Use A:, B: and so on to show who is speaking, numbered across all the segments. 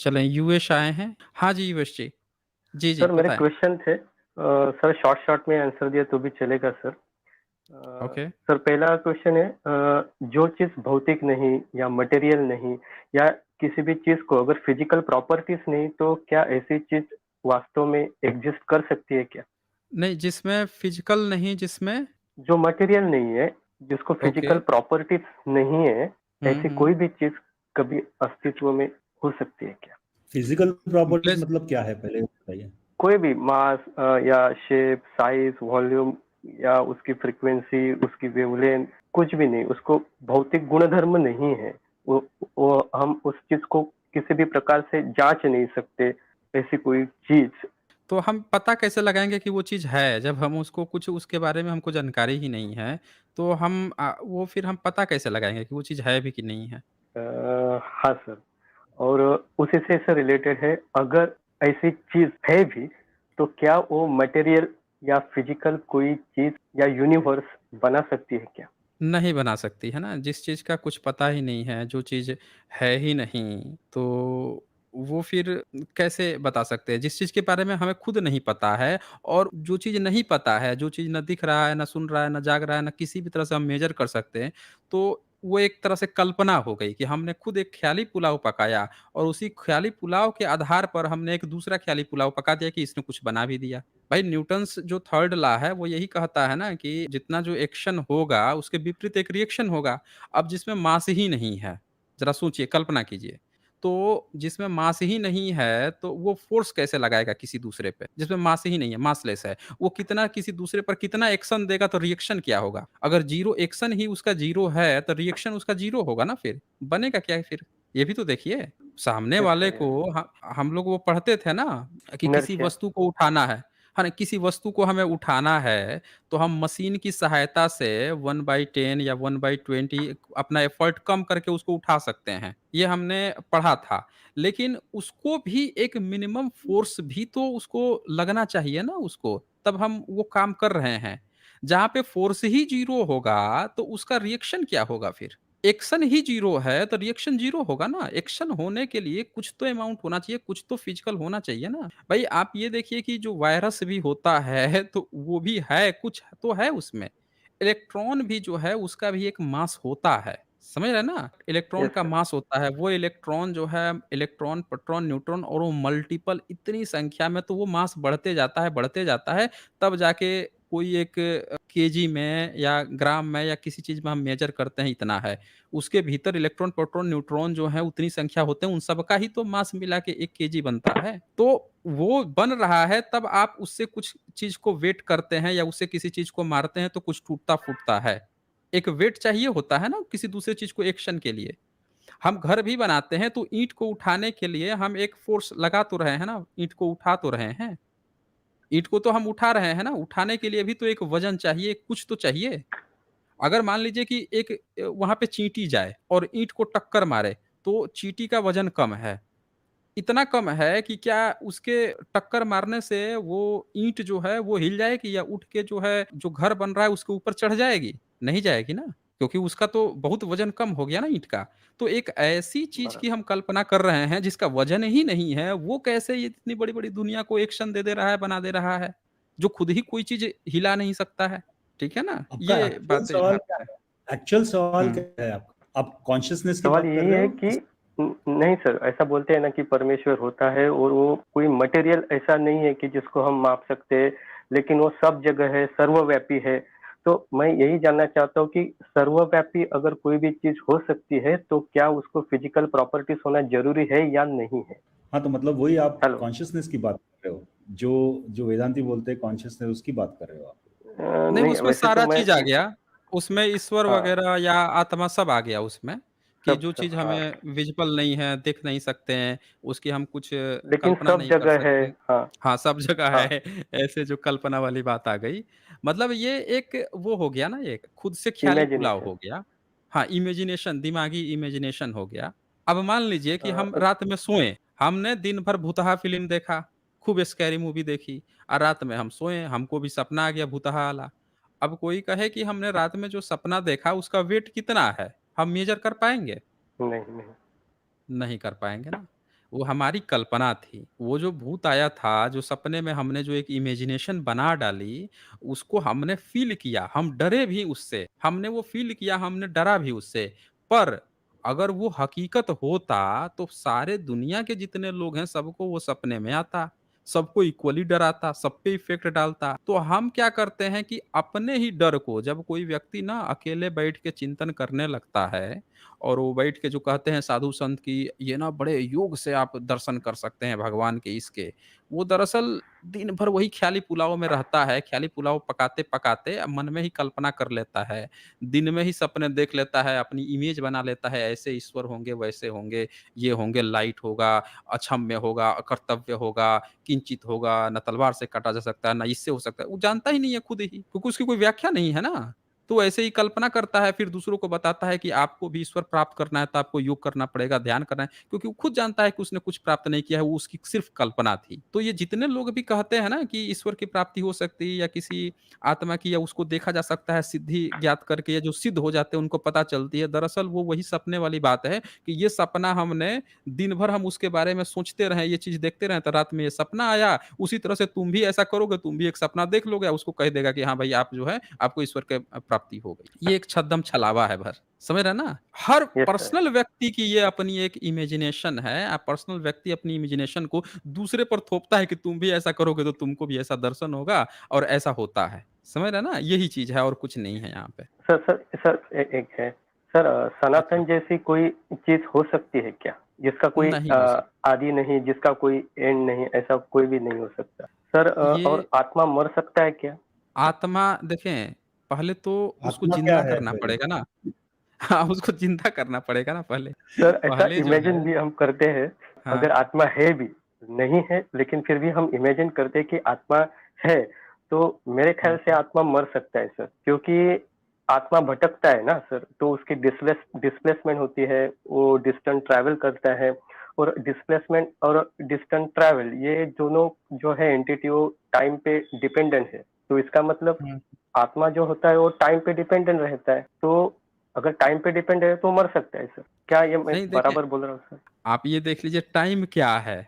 A: चलें यूएस आए हैं। हाँ जी, यूएस जी। जी, जी,
B: सर मेरे
A: बताएँ।
B: क्वेश्चन थे, सर शॉर्ट शॉर्ट में आंसर दिया तो भी चलेगा सर।
A: ओके।
B: सर पहला क्वेश्चन है, जो चीज़ भौतिक नहीं या मटेरियल नहीं या किसी भी चीज़ को अगर फिजिकल प्रॉपर्टीज नहीं तो क्या ऐसी चीज़ वास्तव में एग्जिस्ट कर सकती है क्या?
A: नहीं, जिसमें फ़िज़िकल नहीं, जिसमें
B: जो मटेरियल नहीं है, जिसको
A: ओके।
B: फिजिकल प्रॉपर्टीज नहीं है,
A: हुँ,
B: ऐसी
A: हुँ।
B: कोई भी चीज़ कभी अस्तित्व में हो सकती है क्या?
C: फिजिकल प्रॉपर्टीज
A: प्लेस
C: मतलब क्या है, पहले बताइए।
B: कोई भी मास या शेप, साइज, वॉल्यूम या उसकी फ्रीक्वेंसी, उसकी वेवलेंथ, कुछ भी नहीं, उसको भौतिक गुणधर्म नहीं है। वो हम उस चीज को किसी भी प्रकार से जांच नहीं सकते, ऐसी कोई चीज।
A: तो हम पता कैसे लगाएँगे कि वो चीज़ है? जब हम उसको कुछ उसके बारे में हमको जानकारी ही नहीं है, तो हम वो फिर हम पता कैसे लगाएँगे कि वो चीज़ है भी कि नहीं है?
B: हाँ सर, और उसी से रिलेटेड है, अगर ऐसी चीज है भी तो क्या वो मटेरियल या फिजिकल कोई चीज या यूनिवर्स बना सकती है क्या?
A: नहीं बना सकती, है ना? जिस चीज़ का कुछ पता ही नहीं है, जो चीज़ है ही नहीं, तो वो फिर कैसे बता सकते हैं? जिस चीज़ के बारे में हमें खुद नहीं पता है और जो चीज़ नहीं पता है, जो चीज़ ना दिख रहा है, ना सुन रहा है, ना जाग रहा है, ना किसी भी तरह से हम मेज़र कर सकते हैं, तो वो एक तरह से कल्पना हो गई कि हमने खुद एक ख़्याली पुलाव पकाया और उसी ख़्याली पुलाव के आधार पर हमने एक दूसरा ख़्याली पुलाव पका दिया कि इसने कुछ बना भी दिया। भाई न्यूटन्स जो थर्ड लॉ है वो यही कहता है ना कि जितना जो एक्शन होगा उसके विपरीत एक रिएक्शन होगा। अब जिसमें मास ही नहीं है, ज़रा सोचिए, कल्पना कीजिए। तो जिसमें मास ही नहीं है तो वो फ़ोर्स कैसे लगाएगा किसी दूसरे पे? जिसमें मास ही नहीं है, मासलेस है। वो कितना किसी दूसरे पर कितना एक्शन देगा तो रिएक्शन क्या होगा? अगर 0 एक्शन ही उसका 0 है तो रिएक्शन उसका 0 होगा ना फिर। बनेगा क्या फिर? ये भी तो देखिए। सामने
B: यस
A: वाले
B: सर,
A: को
B: यस।
A: हम लोग वो पढ़ते थे ना कि किसी
B: इनर्शिया।
A: वस्तु को उठाना है ना? किसी वस्तु को हमें उठाना है, तो हम मशीन की सहायता से 1/10 या 1/20 अपना एफर्ट कम करके उसको उठा सकते हैं। ये हमने पढ़ा था। लेकिन उसको भी एक मिनिमम फ़ोर्स भी तो उसको लगना चाहिए ना उसको, तब हम वो काम कर रहे हैं। जहाँ पे फ़ोर्स ही 0 होगा, तो उसका रिएक्शन क्या होगा फिर? एक्शन ही 0 है, तो रिएक्शन 0 होगा ना। एक्शन होने के लिए कुछ तो अमाउंट होना चाहिए, कुछ तो फिज़िकल होना चाहिए ना। भाई आप ये देखिए कि जो वायरस भी होता है, तो वो भी है, कुछ तो है उसमें। इलेक्ट्रॉन भी जो है, उसका भी एक मास होता है। समझ रहे हैं ना? इलेक्ट्रॉन
B: यस
A: का
B: सर।
A: मास होता है। वो इलेक्ट्रॉन जो है, इलेक्ट्रॉन, प्रोटॉन, न्यूट्रॉन और वो मल्टीपल इतनी संख्या में तो वो मास बढ़ते जाता है, तब जाके कोई एक केजी में या ग्राम में या किसी चीज़ में हम मेज़र करते हैं इतना है। उसके भीतर इलेक्ट्रॉन, प्रोटॉन, न्यूट्रॉन जो है उतनी संख्या होते हैं, उन सबका ही तो मास मिला के 1 केजी बनता है। तो वो बन रहा है तब आप उससे कुछ चीज़ को वेट करते हैं या उससे किसी चीज़ को मारते हैं तो कुछ टूटता-फूटता है। एक वेट चाहिए होता है ना किसी दूसरे चीज़ को एक्शन के लिए। हम घर भी बनाते हैं तो ईंट को उठाने के लिए हम एक फ़ोर्स लगा तो रहे हैं ना, ईंट को उठा तो रहे हैं। ईंट को तो हम उठा रहे हैं ना, उठाने के लिए भी तो एक वज़न चाहिए, कुछ तो चाहिए। अगर मान लीजिए कि एक वहाँ पे चींटी जाए और ईंट को टक्कर मारे, तो चींटी का वज़न कम है। इतना कम है कि क्या उसके टक्कर मारने से वो ईंट जो है वो हिल जाएगी या उठ के जो है, जो घर बन रहा है उसके ऊपर चढ़ जाएगी? नहीं जाएगी ना, क्योंकि उसका तो बहुत वज़न कम हो गया ना ईंट का। तो एक ऐसी चीज़ की
B: बराबर।
A: हम कल्पना कर रहे हैं जिसका वज़न ही नहीं है, वो कैसे ये इतनी बड़ी-बड़ी दुनिया को एक्शन दे दे रहा है, बना दे रहा है, जो खुद ही कोई चीज़ हिला नहीं सकता है। ठीक है ना?
C: आपका
A: ये
C: एक्चुअल
A: बातें
C: सवाल
A: बात
C: क्या
A: है।
C: है? एक्चुअल सवाल
A: हुँ।
C: क्या है आपका? आप कॉन्शियसनेस की
B: सवाल
C: बात कर
B: यही
C: रहे
B: है
C: हो?
B: कि नहीं सर, ऐसा बोलते हैं ना कि परमेश्वर होता है और वो कोई मटेरियल ऐसा नहीं है कि जिसको हम माप सकते हैं, लेकिन वो सब जगह है, सर्वव्यापी है। तो मैं यही जानना चाहता हूँ कि सर्वव्यापी अगर कोई भी चीज हो सकती है तो क्या उसको फिजिकल प्रॉपर्टीज होना जरूरी है या नहीं है?
C: हाँ, तो मतलब वही आप
B: हेलो।
C: कॉन्शियसनेस की बात कर रहे हो। जो जो वेदांती बोलते हैं कॉन्शियसनेस, उसकी बात कर रहे हो आप।
A: नहीं,
B: नहीं
A: उसमें
B: वैसे तो
A: सारा
B: मैं।
A: चीज़ आ गया। उसमें ईश्वर
B: हाँ,
A: वगैरह या आत्मा सब आ गया उसमें, कि
B: सब
A: जो
B: सब
A: चीज़
B: हाँ,
A: हमें विज़िबल नहीं है, देख नहीं सकते हैं, उसकी हम कुछ
B: लेकिन
A: कल्पना
B: सब
A: नहीं कर
B: जगह है।
A: सकते।
B: हाँ।
A: हाँ, सब जगह
B: हाँ।
A: है, ऐसे जो कल्पना वाली बात आ गई। मतलब ये एक वो हो गया ना, एक खुद से ख़्याली पुलाव
B: इमेजिनेशन।
A: हो गया। हाँ, इमेजिनेशन, दिमागी इमेजिनेशन हो गया। अब मान लीजिए कि हम रात में सोए, हमने दिन भर भुतहा फ़िल्म देखा, खूब स्कैरी मूवी देखी और रात में हम सोए, हमको भी सपना आ गया भुतहा वाला। अब कोई कहे कि हमने रात में जो सपना देखा उसका वेट कितना है? हम मेज़र कर पाएँगे?
B: नहीं, नहीं।
A: नहीं कर पाएँगे ना। वो हमारी कल्पना थी। वो जो भूत आया था, जो सपने में हमने जो एक इमेजिनेशन बना डाली, उसको हमने फ़ील किया, हम डरे भी उससे। हमने वो फ़ील किया, हमने डरा भी उससे। पर अगर वो हकीकत होता, तो सारे दुनिया के जितने लोग हैं, सबको वो सपने में आता, सबको इक्वली डराता, सब पे इफ़ेक्ट डालता। तो हम क्या करते हैं कि अपने ही डर को जब कोई व्यक्ति ना अकेले बैठ के चिंतन करने लगता है और वो बैठ के जो कहते हैं साधु संत कि ये ना बड़े योग से आप दर्शन कर सकते हैं भगवान के इसके। वो दरअसल दिन भर वही ख्याली पुलाव में रहता है, ख्याली पुलाव पकाते-पकाते मन में ही कल्पना कर लेता है। दिन में ही सपने देख लेता है, अपनी इमेज बना लेता है, ऐसे ईश्वर होंगे, वैसे होंगे, ये होंगे, लाइट होगा, अक्षम्य होगा, अकर्तव्य होगा, किंचित होगा, ना तलवार से काटा जा सकता है, ना इससे हो सकता है। वो जानता ही नहीं है खुद ही, क्योंकि उसकी कोई व्याख्या नहीं है ना। तो ऐसे ही कल्पना करता है, फिर दूसरों को बताता है कि आपको भी ईश्वर प्राप्त करना है, तो आपको योग करना पड़ेगा, ध्यान करना है, क्योंकि वो खुद जानता है कि उसने कुछ प्राप्त नहीं किया है, वो उसकी सिर्फ़ कल्पना थी। तो ये जितने लोग भी कहते हैं ना कि ईश्वर की प्राप्ति हो सकती है या किसी आत्मा की या उसको देखा जा सकता है सिद्धि ज्ञात करके या जो सिद्ध हो जाते हैं उनको पता चलती है, दरअसल वो वही सपने वाली बात है कि ये सपना हमने दिन भर हम उसके बारे में सोचते रहें, ये चीज़ देखते रहें, तो रात में ये सपना आया, उसी तरह से तुम भी ऐसा करोगे, तुम भी एक सपना देख लोगे, उसको कह देगा कि हाँ भाई आप जो है आपको ईश्वर के प्राप्ति हो गई। ये एक छद्म छलावा है भर, समझ रहे हैं ना? हर
B: यस सर।
A: पर्सनल व्यक्ति की ये अपनी एक इमेजिनेशन है, पर्सनल व्यक्ति अपनी इमेजिनेशन को दूसरे पर थोपता है कि तुम भी ऐसा करोगे तो तुमको भी ऐसा दर्शन होगा और ऐसा होता है। समझ रहे हैं ना? यही चीज़ है और कुछ नहीं है यहाँ पे।
B: सर एक है। सर
A: अच्छा,
B: सनातन जैसी कोई चीज़ हो सकती है क्या? जिसका कोई
A: नहीं हो सकता।
B: आदि नहीं, जिसका कोई एंड नहीं, ऐसा कोई भी नहीं हो सकता। सर और
A: ये
B: आत्मा मर सकता है क्या?
A: आत्मा देखें, पहले तो उसको
C: आत्मा क्या
A: ज़िंदा
C: है
A: करना
C: पहले?
A: पड़ेगा ना। हाँ, उसको ज़िंदा करना पड़ेगा ना पहले।
B: सर ऐसा
A: पहले जो है
B: इमेजिन भी हम करते हैं,
A: हाँ,
B: अगर आत्मा है भी, नहीं है लेकिन फिर भी हम इमेजिन करते हैं कि आत्मा है, तो मेरे ख़्याल
A: हुँ,
B: से आत्मा मर सकता है सर। क्योंकि आत्मा भटकता है ना सर, तो उसकी डिस्प्लेसमेंट होती है, वो डिस्टेंट ट्रैवल करता है और डिस्प्लेसमेंट और डिस्टेंट ट्रैवल ये दोनों जो है एंटिटी वो टाइम पे डिपेंडेंट है। तो इसका मतलब
A: हुँ।
B: आत्मा जो होता है वो टाइम पे डिपेंडेंट रहता है। तो अगर टाइम पे डिपेंड है तो मर सकता है सर। क्या ये मैं
A: नहीं देखें,
B: बराबर बोल रहा हूँ सर?
A: आप ये देख लीजिए टाइम क्या है?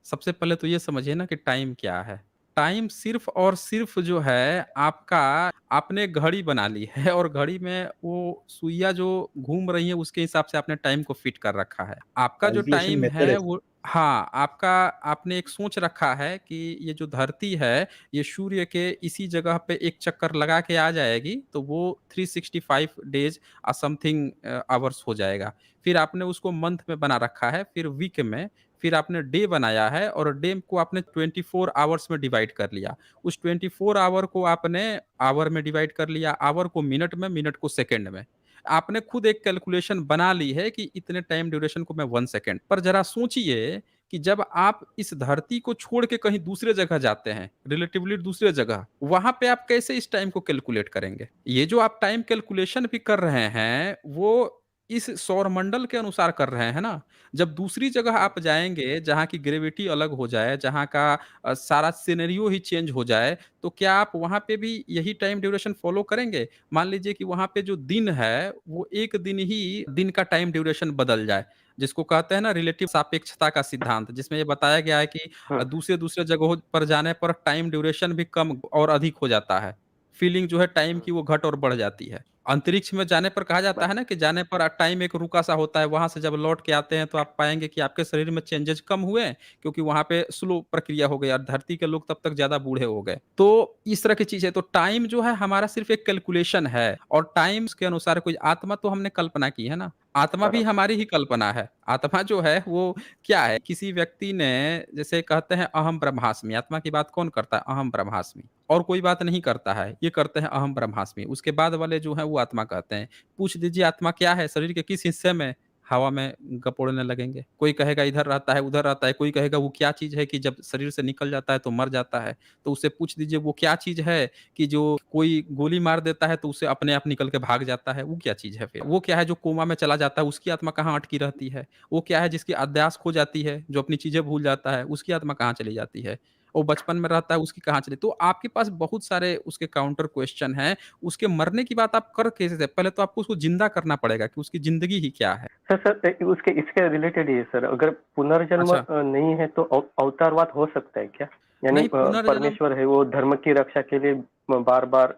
A: सबसे पहले तो ये समझिए ना कि टाइम क्या है? टाइम सिर्फ़ और सिर्फ़ जो है आपका आपने घड़ी बना ली है और घड़ी में वो सुइयाँ जो घूम रही है उसके हिसाब से आपने टाइम को फ़िट कर रखा है। आपका जो
C: कैलकुलेशन
A: टाइम
C: मेथड
A: है
C: है।
A: वो हाँ, आपका आपने एक सोच रखा है कि ये जो धरती है, ये सूर्य के इसी जगह पे एक चक्कर लगा के आ जाएगी, तो वो 365 डेज़ समथिंग आवर्स हो जाएगा। फिर आपने उसको मंथ में बना रखा है, फिर वीक में, फिर आपने डे बनाया है और डे को आपने 24 आवर्स में डिवाइड कर लिया। उस 24 आवर को आपने आवर में डिवाइड कर लिया, आवर को मिनट में, मिनट को सेकंड में। आपने खुद एक कैलकुलेशन बना ली है कि इतने टाइम ड्यूरेशन को मैं 1 सेकंड। पर ज़रा सोचिए कि जब आप इस धरती को छोड़ के कहीं दूसरे जगह जाते हैं, रिलेटिवली दूसरे जगह, वहाँ पे आप कैसे इस टाइम को कैलकुलेट करेंगे? ये जो आप टाइम कैलकुलेशन भी कर रहे हैं, वो इस सौरमंडल के अनुसार कर रहे हैं ना। जब दूसरी जगह आप जाएँगे, जहाँ की ग्रेविटी अलग हो जाए, जहाँ का सारा सिनेरियो ही चेंज हो जाए, तो क्या आप वहाँ पे भी यही टाइम ड्यूरेशन फ़ॉलो करेंगे? मान लीजिए कि वहाँ पे जो दिन है, वो 1 दिन ही दिन का टाइम ड्यूरेशन बदल जाए, जिसको कहते हैं ना रिलेटिव सापेक्षता का सिद्धांत, जिसमें ये बताया गया है कि
B: हुँ,
A: दूसरे-दूसरे जगहों पर जाने पर टाइम ड्यूरेशन भी कम और अधिक हो जाता है। फीलिंग जो है टाइम
B: हुँ,
A: की वो घट और बढ़ जाती है। अंतरिक्ष में जाने पर कहा जाता है ना कि जाने पर टाइम एक रुका-सा होता है, वहाँ से जब लौट के आते हैं तो आप पाएँगे कि आपके शरीर में चेंजेज़ कम हुए, क्योंकि वहाँ पे स्लो प्रक्रिया हो गई और धरती के लोग तब तक ज़्यादा बूढ़े हो गए। तो इस तरह की चीज़ है, तो टाइम जो है हमारा सिर्फ़ एक कैलकुलेशन है और टाइम्स के अनुसार कोई आत्मा तो हमने कल्पना की है ना, आत्मा भी
B: बराबर।
A: हमारी ही कल्पना है। आत्मा जो है वो क्या है, किसी व्यक्ति ने जैसे कहते हैं अहम ब्रह्मास्मि, आत्मा की बात कौन करता है? अहम ब्रह्मास्मि। और कोई बात नहीं करता है, ये करते हैं अहम ब्रह्मास्मि। उसके बाद वाले जो हैं वो आत्मा कहते हैं। पूछ दीजिए आत्मा क्या है? शरीर के किस हिस्से में? हवा में गपोड़ने लगेंगे। कोई कहेगा इधर रहता है, उधर रहता है, कोई कहेगा वो क्या चीज़ है कि जब शरीर से निकल जाता है तो मर जाता है। तो उससे पूछ दीजिए वो क्या चीज़ है कि जो कोई गोली मार देता है तो उसे अपने आप निकल के भाग जाता है, वो क्या चीज़ है फिर? वो क्या है जो कोमा में चला जाता है, उसकी आत्मा कहाँ अटकी रहती है? वो क्या है जिसकी याददाश्त खो जाती है, जो अपनी चीज़ें भूल जाता है, उसकी आत्मा कहाँ चली जाती है? वो बचपन में रहता है उसकी कहाँ चली? तो आपके पास बहुत सारे उसके काउंटर क्वेश्चन हैं, उसके मरने की बात आप कर कैसे सकते? पहले तो आपको उसको ज़िंदा करना पड़ेगा कि उसकी ज़िंदगी ही क्या है?
B: सर उसके इसके रिलेटेड ही है सर, अगर पुनर्जन्म
A: अच्छा,
B: नहीं है तो अवतारवाद हो सकता है क्या? यानी
A: नहीं पुनर्जन्म
B: परमेश्वर है वो धर्म की रक्षा के लिए बार-बार